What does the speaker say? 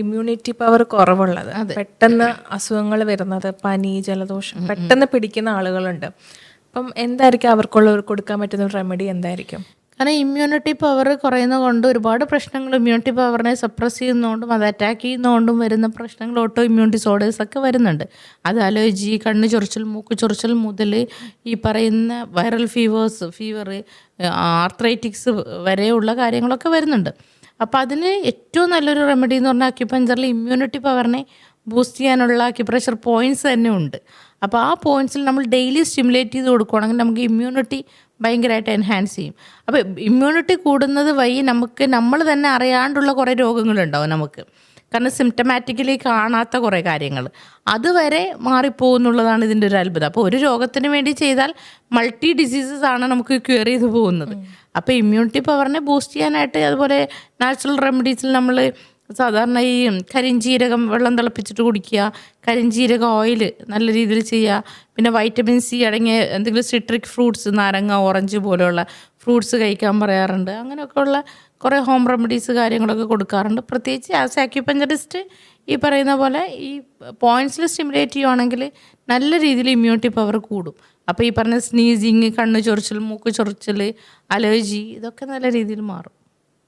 Immunity power കുറവുള്ളത്, പെട്ടെന്ന് അസുഖങ്ങൾ വരുന്നത്, പനി, ജലദോഷം പെട്ടെന്ന് പിടിക്കുന്ന ആളുകളുണ്ട്. അപ്പം എന്തായിരിക്കും അവർക്കുള്ള കൊടുക്കാൻ പറ്റുന്ന റെമഡി എന്തായിരിക്കും? കാരണം ഇമ്മ്യൂണിറ്റി പവർ കുറയുന്നത് കൊണ്ട് ഒരുപാട് പ്രശ്നങ്ങൾ, ഇമ്മ്യൂണിറ്റി പവറിനെ സപ്രസ് ചെയ്യുന്നതുകൊണ്ടും അത് അറ്റാക്ക് ചെയ്യുന്നതുകൊണ്ടും വരുന്ന പ്രശ്നങ്ങൾ, ഓട്ടോ ഇമ്മ്യൂൺ ഡിസോർഡേഴ്സ് ഒക്കെ വരുന്നുണ്ട്. അത് അലർജി, കണ്ണ് ചൊറിച്ചിൽ, മൂക്ക് ചൊറിച്ചിൽ മുതൽ ഈ പറയുന്ന വൈറൽ ഫീവർ, ആർത്രൈറ്റിക്സ് വരെയുള്ള കാര്യങ്ങളൊക്കെ വരുന്നുണ്ട്. അപ്പോൾ അതിന് ഏറ്റവും നല്ലൊരു റെമഡി എന്ന് പറഞ്ഞാൽ അക്യുപഞ്ചറിൽ ഇമ്മ്യൂണിറ്റി പവറിനെ ബൂസ്റ്റ് ചെയ്യാനുള്ള അക്യുപ്രഷർ പോയിൻറ്റ്സ് തന്നെ ഉണ്ട്. അപ്പോൾ ആ പോയിൻറ്റ്സിൽ നമ്മൾ ഡെയിലി സ്റ്റിമുലേറ്റ് ചെയ്ത് കൊടുക്കുകയാണെങ്കിൽ നമുക്ക് ഇമ്മ്യൂണിറ്റി ഭയങ്കരമായിട്ട് എൻഹാൻസ് ചെയ്യും. അപ്പോൾ ഇമ്മ്യൂണിറ്റി കൂടുന്നത് വഴി നമുക്ക് നമ്മൾ തന്നെ അറിയാണ്ടുള്ള കുറേ രോഗങ്ങളുണ്ടാവും നമുക്ക്. കാരണം സിംറ്റമാറ്റിക്കലി കാണാത്ത കുറേ കാര്യങ്ങൾ അതുവരെ മാറിപ്പോകുന്നുള്ളതാണ് ഇതിൻ്റെ ഒരു അത്ഭുതം. അപ്പോൾ ഒരു രോഗത്തിന് വേണ്ടി ചെയ്താൽ മൾട്ടി ഡിസീസസ് ആണ് നമുക്ക് ക്യൂർ ചെയ്ത് പോകുന്നത്. അപ്പോൾ ഇമ്മ്യൂണിറ്റി പവറിനെ ബൂസ്റ്റ് ചെയ്യാനായിട്ട് അതുപോലെ നാച്ചുറൽ റെമഡീസിൽ നമ്മൾ സാധാരണ ഈ കരിഞ്ജീരകം വെള്ളം തിളപ്പിച്ചിട്ട് കുടിക്കുക, കരിഞ്ജീരക ഓയിൽ നല്ല രീതിയിൽ ചെയ്യുക, പിന്നെ വൈറ്റമിൻ സി അടങ്ങിയ എന്തെങ്കിലും സിട്രിക് ഫ്രൂട്ട്സ്, നാരങ്ങ, ഓറഞ്ച് പോലെയുള്ള ഫ്രൂട്ട്സ് കഴിക്കാൻ പറയാറുണ്ട്. അങ്ങനെയൊക്കെയുള്ള കുറേ ഹോം റെമഡീസ് കാര്യങ്ങളൊക്കെ കൊടുക്കാറുണ്ട്. പ്രത്യേകിച്ച് ആസ് ആക്യുപഞ്ചറിസ്റ്റ് ഈ പറയുന്ന പോലെ ഈ പോയിൻറ്റ്സിൽ സ്റ്റിമുലേറ്റ് ചെയ്യുവാണെങ്കിൽ നല്ല രീതിയിൽ ഇമ്മ്യൂണിറ്റി പവർ കൂടും. അപ്പോൾ ഈ പറഞ്ഞ സ്നീസിങ്, കണ്ണ് ചൊറിച്ചിൽ, മൂക്ക് ചൊറിച്ചിൽ, അലർജി ഇതൊക്കെ നല്ല രീതിയിൽ മാറും.